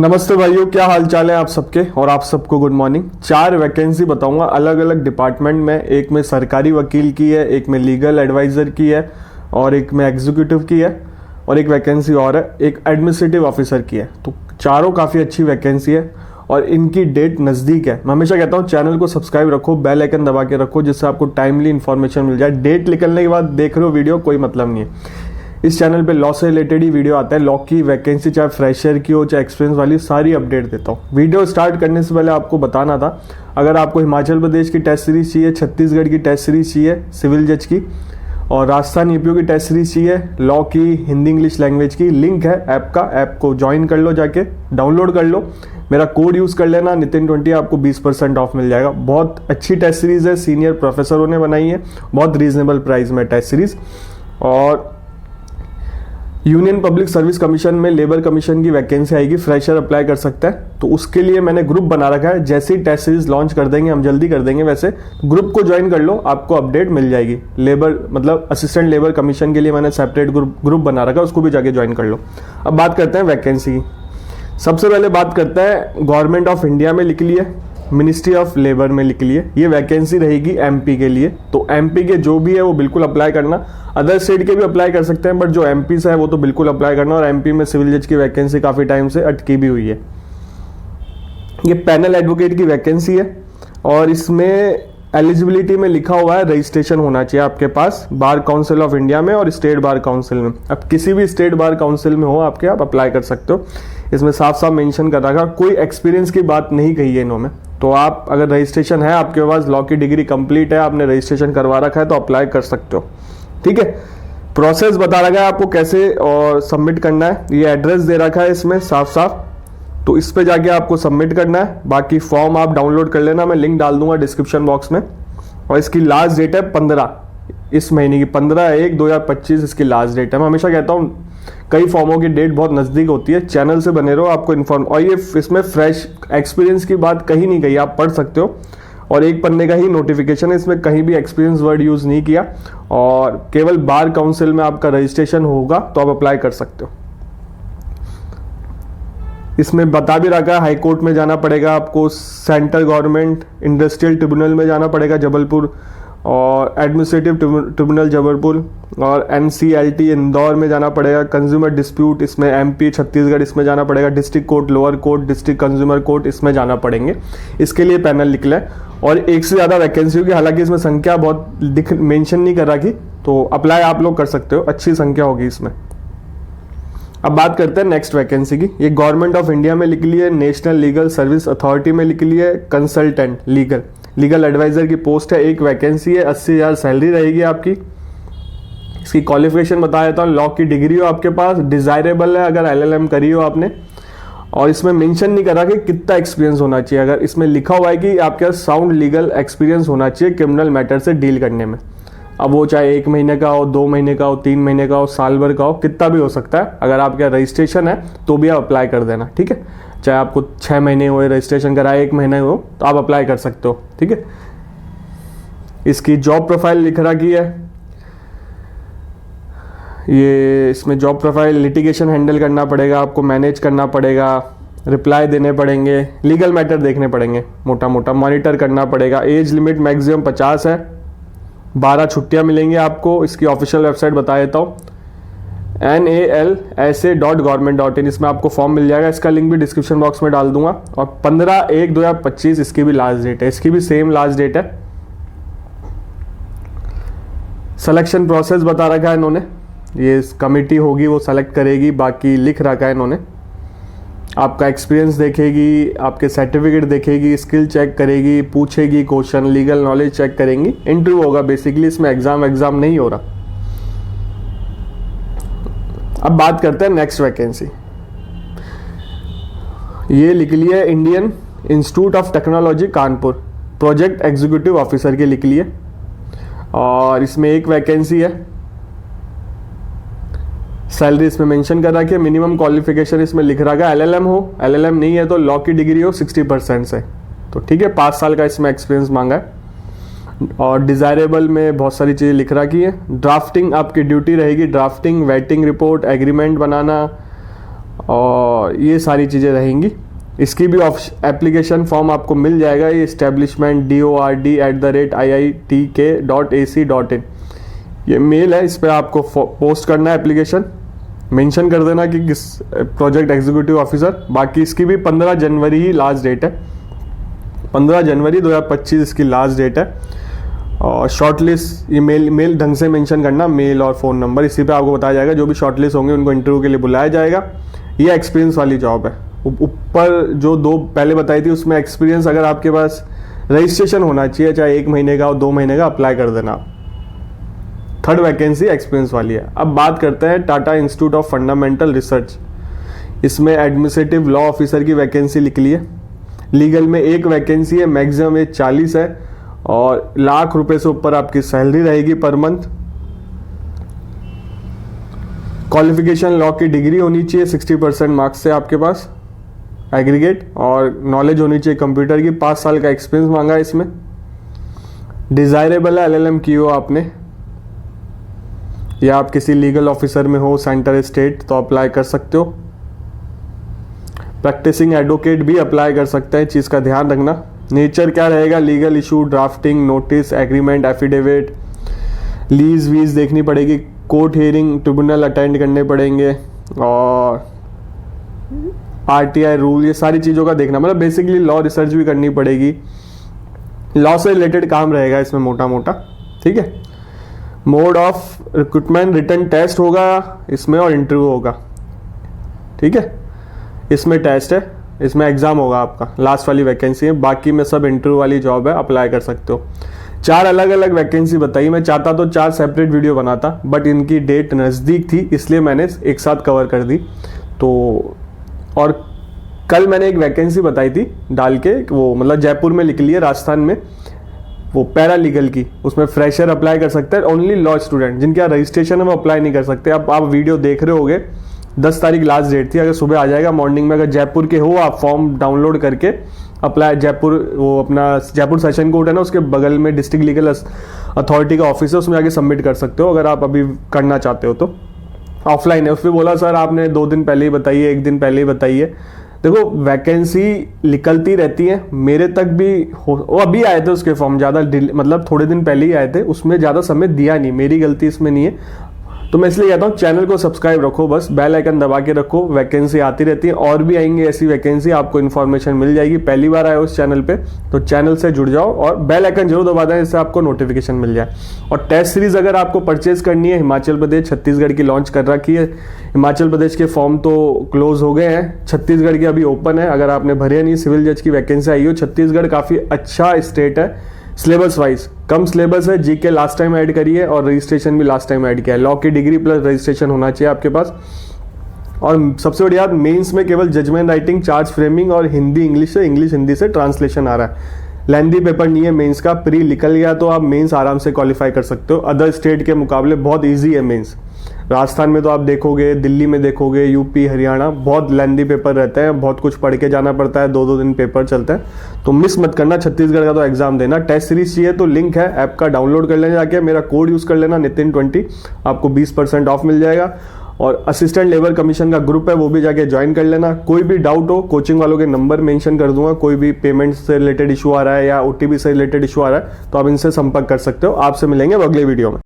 नमस्ते भाइयों, क्या हाल चाल है आप सबके। और आप सबको गुड मॉर्निंग। 4 वैकेंसी बताऊंगा अलग अलग डिपार्टमेंट में। एक में सरकारी वकील की है, एक में लीगल एडवाइज़र की है, और एक में एग्जीक्यूटिव की है, और एक वैकेंसी और है, एक एडमिनिस्ट्रेटिव ऑफिसर की है। तो चारों काफ़ी अच्छी वैकेंसी है और इनकी डेट नज़दीक है। मैं हमेशा कहता हूँ चैनल को सब्सक्राइब रखो, बेल आइकन दबा के रखो, जिससे आपको टाइमली इन्फॉर्मेशन मिल जाए। डेट निकलने के बाद देख रहे हो वीडियो, कोई मतलब नहीं है। इस चैनल पे लॉ से रिलेटेड ही वीडियो आता है। लॉ की वैकेंसी चाहे फ्रेशर की हो चाहे एक्सपीरियंस वाली, सारी अपडेट देता हूँ। वीडियो स्टार्ट करने से पहले आपको बताना था, अगर आपको हिमाचल प्रदेश की टेस्ट सीरीज चाहिए, छत्तीसगढ़ की टेस्ट सीरीज चाहिए सिविल जज की, और राजस्थान यूपीओ की टेस्ट सीरीज चाहिए लॉ की हिंदी इंग्लिश लैंग्वेज की, लिंक है ऐप का। ऐप को ज्वाइन कर लो, जाके डाउनलोड कर लो, मेरा कोड यूज़ कर लेना Nitin20, आपको 20% ऑफ मिल जाएगा। बहुत अच्छी टेस्ट सीरीज़ है, सीनियर प्रोफेसरों ने बनाई है, बहुत रीजनेबल प्राइस में टेस्ट सीरीज़। और यूनियन पब्लिक सर्विस कमीशन में लेबर कमीशन की वैकेंसी आएगी, फ्रेशर अप्लाई कर सकता है। तो उसके लिए मैंने ग्रुप बना रखा है। जैसे ही टेस्ट सीरीज लॉन्च कर देंगे, हम जल्दी कर देंगे वैसे, ग्रुप को ज्वाइन कर लो, आपको अपडेट मिल जाएगी। लेबर मतलब असिस्टेंट लेबर कमीशन के लिए मैंने सेपरेट ग्रुप बना रखा है, उसको भी जाके ज्वाइन कर लो। अब बात करते हैं वैकेंसी की। सबसे पहले बात करते हैं गवर्नमेंट ऑफ इंडिया में लिख लिए, मिनिस्ट्री ऑफ लेबर में लिख लिए। ये वैकेंसी रहेगी एमपी के लिए। तो एमपी के जो भी है वो बिल्कुल अप्लाई करना। अदर स्टेट के भी अप्लाई कर सकते हैं, बट जो एमपी से है वो तो बिल्कुल अप्लाई करना। और एमपी में सिविल जज की वैकेंसी काफ़ी टाइम से अटकी भी हुई है। ये पैनल एडवोकेट की वैकेंसी है, और इसमें एलिजिबिलिटी में लिखा हुआ है रजिस्ट्रेशन होना चाहिए आपके पास बार काउंसिल ऑफ इंडिया में और स्टेट बार काउंसिल में। अब किसी भी स्टेट बार काउंसिल में हो आपके, आप अप्लाई कर सकते हो। इसमें साफ साफ मेंशन कर रखा, कोई एक्सपीरियंस की बात नहीं कही है इन्होंने। तो आप अगर रजिस्ट्रेशन है आपके पास, लॉ की डिग्री कंप्लीट है, आपने रजिस्ट्रेशन करवा रखा है, तो अप्लाई कर सकते हो। ठीक है, प्रोसेस बता रखा है आपको कैसे और सबमिट करना है। ये एड्रेस दे रखा है इसमें साफ साफ, तो इस पे जाके आपको सबमिट करना है। बाकी फॉर्म आप डाउनलोड कर लेना, मैं लिंक डाल दूंगा डिस्क्रिप्शन बॉक्स में। और इसकी लास्ट डेट है 15 इस महीने की, 15/1/2025 इसकी लास्ट डेट है। मैं हमेशा कहता हूँ कई फॉर्मों की डेट बहुत नज़दीक होती है। चैनल से बने रहो, आपको इन्फॉर्म। और ये इसमें फ्रेश एक्सपीरियंस की बात कहीं नहीं गई, आप पढ़ सकते हो। और एक पन्ने का ही नोटिफिकेशन है, इसमें कहीं भी एक्सपीरियंस वर्ड यूज़ नहीं किया। और केवल बार काउंसिल में आपका रजिस्ट्रेशन होगा तो आप अप्लाई कर सकते हो। इसमें बता भी रखा है हाई कोर्ट में जाना पड़ेगा आपको, सेंट्रल गवर्नमेंट इंडस्ट्रियल ट्रिब्यूनल में जाना पड़ेगा जबलपुर, और एडमिनिस्ट्रेटिव ट्रिब्यूनल जबलपुर, और NCLT इंदौर में जाना पड़ेगा। कंज्यूमर डिस्प्यूट इसमें MP छत्तीसगढ़ इसमें जाना पड़ेगा। District court lower court, district consumer court इसमें जाना पड़ेंगे। इसके लिए पैनल निकला है, और एक से ज़्यादा वैकेंसी होगी। हालांकि इसमें संख्या बहुत मेंशन नहीं कर रखी, तो अप्लाई आप लोग कर सकते हो, अच्छी संख्या होगी इसमें। अब बात करते हैं नेक्स्ट वैकेंसी की। ये गवर्नमेंट ऑफ इंडिया में लिख लिए, नेशनल लीगल सर्विस अथॉरिटी में लिख लिए, कंसल्टेंट लीगल एडवाइजर की पोस्ट है। एक वैकेंसी है, 80,000 सैलरी रहेगी आपकी। इसकी क्वालिफिकेशन बता देता हूँ। लॉ की डिग्री हो आपके पास, डिजायरेबल है अगर LLM करी हो आपने। और इसमें मेंशन नहीं करा कि कितना एक्सपीरियंस होना चाहिए। अगर इसमें लिखा हुआ है कि आपके पास साउंड लीगल एक्सपीरियंस होना चाहिए क्रिमिनल मैटर से डील करने में। अब वो चाहे 1 महीने का हो, 2 महीने का हो, 3 महीने का हो, साल भर का हो, कितना भी हो सकता है। अगर आपका रजिस्ट्रेशन है तो भी आप अप्लाई कर देना। ठीक है, चाहे आपको 6 महीने हुए रजिस्ट्रेशन कराए, 1 महीने हो, तो आप अप्लाई कर सकते हो। ठीक है, इसकी जॉब प्रोफाइल लिख रखी है। ये इसमें जॉब प्रोफाइल, लिटिगेशन हैंडल करना पड़ेगा आपको, मैनेज करना पड़ेगा, रिप्लाई देने पड़ेंगे, लीगल मैटर देखने पड़ेंगे मोटा मोटा, मॉनिटर करना पड़ेगा। एज लिमिट मैक्सिमम 50 है, 12 छुट्टियां मिलेंगी आपको। इसकी ऑफिशियल वेबसाइट बता देता हूँ, NALSA.government.in। इसमें आपको फॉर्म मिल जाएगा, इसका लिंक भी डिस्क्रिप्शन बॉक्स में डाल दूंगा। और 15/1/2025 इसकी भी लास्ट डेट है, इसकी भी सेम लास्ट डेट है। सिलेक्शन प्रोसेस बता रखा है इन्होंने, ये कमेटी होगी वो सेलेक्ट करेगी। बाकी लिख रखा है इन्होंने, आपका एक्सपीरियंस देखेगी, आपके सर्टिफिकेट देखेगी, स्किल चेक करेगी, पूछेगी क्वेश्चन, लीगल नॉलेज चेक करेंगी। इंटरव्यू होगा बेसिकली, इसमें एग्जाम नहीं हो रहा। अब बात करते हैं नेक्स्ट वैकेंसी। ये लिख लिए Indian institute of technology Kanpur, project executive officer के लिख लिए। और इसमें एक वैकेंसी है, सैलरी इसमें मेंशन कर रखी है। मिनिमम क्वालिफिकेशन इसमें लिख रखा है LLM हो, LLM नहीं है तो लॉ की डिग्री हो 60% से। तो ठीक है, 5 साल का इसमें एक्सपीरियंस मांगा है। और डिजायरेबल में बहुत सारी चीज़ें लिख रखी है। ड्राफ्टिंग आपकी ड्यूटी रहेगी, ड्राफ्टिंग, वेटिंग रिपोर्ट, एग्रीमेंट बनाना, और ये सारी चीज़ें रहेंगी। इसकी भी एप्लीकेशन फॉर्म आपको मिल जाएगा, ये establishment.dord@iitk.ac.in ये मेल है, इस पर आपको पोस्ट करना है एप्लीकेशन, मेंशन कर देना कि किस प्रोजेक्ट एग्जीक्यूटिव ऑफिसर। बाकी इसकी भी 15 जनवरी ही लास्ट डेट है, 15 जनवरी 2025 इसकी लास्ट डेट है। और शॉर्टलिस्ट ये मेल ढंग से मेंशन करना, मेल और फ़ोन नंबर, इसी पे आपको बताया जाएगा। जो भी शॉर्टलिस्ट होंगे उनको इंटरव्यू के लिए बुलाया जाएगा। ये एक्सपीरियंस वाली जॉब है। ऊपर जो 2 पहले बताई थी उसमें एक्सपीरियंस अगर आपके पास रजिस्ट्रेशन होना चाहिए, चाहे 1 महीने का और 2 महीने का, अप्लाई कर देना। 3rd वैकेंसी एक्सपीरियंस वाली है। अब बात करते हैं Tata institute of fundamental research. इसमें एडमिनिस्ट्रेटिव लॉ ऑफिसर की वैकेंसी निकली है। लीगल में 1 वैकेंसी है, मैक्सिमम एज 40 है और लाख रुपए से ऊपर आपकी सैलरी रहेगी पर मंथ। क्वालिफिकेशन लॉ की डिग्री होनी चाहिए 60% मार्क्स से आपके पास एग्रीगेट, और नॉलेज होनी चाहिए कंप्यूटर की। 5 साल का एक्सपीरियंस मांगा है इसमें। डिजायरेबल है LLM की हो आपने, या आप किसी लीगल ऑफिसर में हो सेंटर स्टेट तो अप्लाई कर सकते हो। प्रैक्टिसिंग एडवोकेट भी अप्लाई कर सकते हैं, चीज़ का ध्यान रखना। नेचर क्या रहेगा, legal issue, drafting, notice, agreement, affidavit, lease वीज देखनी पड़ेगी, कोर्ट हियरिंग, ट्रिब्यूनल अटेंड करने पड़ेंगे, और RTI रूल, ये सारी चीज़ों का देखना। मतलब बेसिकली लॉ रिसर्च भी करनी पड़ेगी। लॉ से रिलेटेड काम रहेगा इसमें मोटा मोटा, ठीक है। Mode of recruitment, written test होगा इसमें और इंटरव्यू होगा, ठीक है। इसमें टेस्ट है, इसमें एग्जाम होगा आपका, लास्ट वाली वैकेंसी है। बाकी में सब इंटरव्यू वाली जॉब है, अप्लाई कर सकते हो। 4 अलग अलग वैकेंसी बताई। मैं चाहता तो 4 सेपरेट वीडियो बनाता, बट इनकी डेट नज़दीक थी इसलिए मैंने एक साथ कवर कर दी। तो और कल मैंने एक वैकेंसी बताई थी डाल के, वो मतलब जयपुर में निकली है, राजस्थान में, वो पैरा लीगल की। उसमें फ्रेशर अप्लाई कर सकते हैं, ओनली लॉ स्टूडेंट जिनका रजिस्ट्रेशन है वो अप्लाई नहीं कर सकते। अब आप वीडियो देख रहे होगे, 10 तारीख लास्ट डेट थी। अगर सुबह आ जाएगा मॉर्निंग में, अगर जयपुर के हो आप फॉर्म डाउनलोड करके अप्लाई, जयपुर वो अपना जयपुर सेशन कोर्ट है ना, उसके बगल में डिस्ट्रिक्ट लीगल अथॉरिटी का ऑफिस है, उसमें आके सबमिट कर सकते हो अगर आप अभी करना चाहते हो तो। ऑफलाइन है, उसमें बोला सर आपने 2 दिन पहले ही बताइए, 1 दिन पहले ही बताइए। देखो वैकेंसी निकलती रहती है, मेरे तक भी वो अभी आए थे उसके फॉर्म, ज़्यादा मतलब थोड़े दिन पहले ही आए थे, उसमें ज़्यादा समय दिया नहीं, मेरी गलती इसमें नहीं है। तो मैं इसलिए कहता हूँ चैनल को सब्सक्राइब रखो, बस बेल आइकन दबा के रखो, वैकेंसी आती रहती है। और भी आएंगे ऐसी वैकेंसी, आपको इन्फॉर्मेशन मिल जाएगी। पहली बार आए हो उस चैनल पे तो चैनल से जुड़ जाओ और बेल आइकन जरूर दबा दें, इससे आपको नोटिफिकेशन मिल जाए। और टेस्ट सीरीज अगर आपको परचेज करनी है, हिमाचल प्रदेश छत्तीसगढ़ की लॉन्च कर रखी है। हिमाचल प्रदेश के फॉर्म तो क्लोज हो गए हैं, छत्तीसगढ़ की अभी ओपन है। अगर आपने भरे नहीं, सिविल जज की वैकेंसी आई हो। छत्तीसगढ़ काफ़ी अच्छा स्टेट है, सिलेबस वाइज कम सिलेबस है। जीके लास्ट टाइम ऐड करी है और रजिस्ट्रेशन भी लास्ट टाइम ऐड किया है। लॉ की डिग्री प्लस रजिस्ट्रेशन होना चाहिए आपके पास। और सबसे बड़ी बात, मेंस में केवल जजमेंट राइटिंग, चार्ज फ्रेमिंग और हिंदी इंग्लिश से, इंग्लिश हिंदी से ट्रांसलेशन आ रहा है। लेंदी पेपर नहीं है मेंस का, प्री निकल गया तो आप मेंस आराम से क्वालिफाई कर सकते हो। अदर स्टेट के मुकाबले बहुत ईजी है मेंस। राजस्थान में तो आप देखोगे, दिल्ली में देखोगे, यूपी हरियाणा बहुत लेंदी पेपर रहते हैं, बहुत कुछ पढ़ के जाना पड़ता है, 2-2 दिन पेपर चलते हैं। तो मिस मत करना, छत्तीसगढ़ का तो एग्जाम देना। टेस्ट सीरीज चाहिए तो लिंक है ऐप का, डाउनलोड कर लेना जाके, मेरा कोड यूज कर लेना नितिन20, आपको 20% ऑफ मिल जाएगा। और असिस्टेंट लेबर कमीशन का ग्रुप है, वो भी जाके ज्वाइन कर लेना। कोई भी डाउट हो, कोचिंग वालों के नंबर मेंशन कर दूंगा। कोई भी पेमेंट से रिलेटेड इशू आ रहा है या OTP से रिलेटेड इशू आ रहा है तो आप इनसे संपर्क कर सकते हो। आपसे मिलेंगे अगले वीडियो में।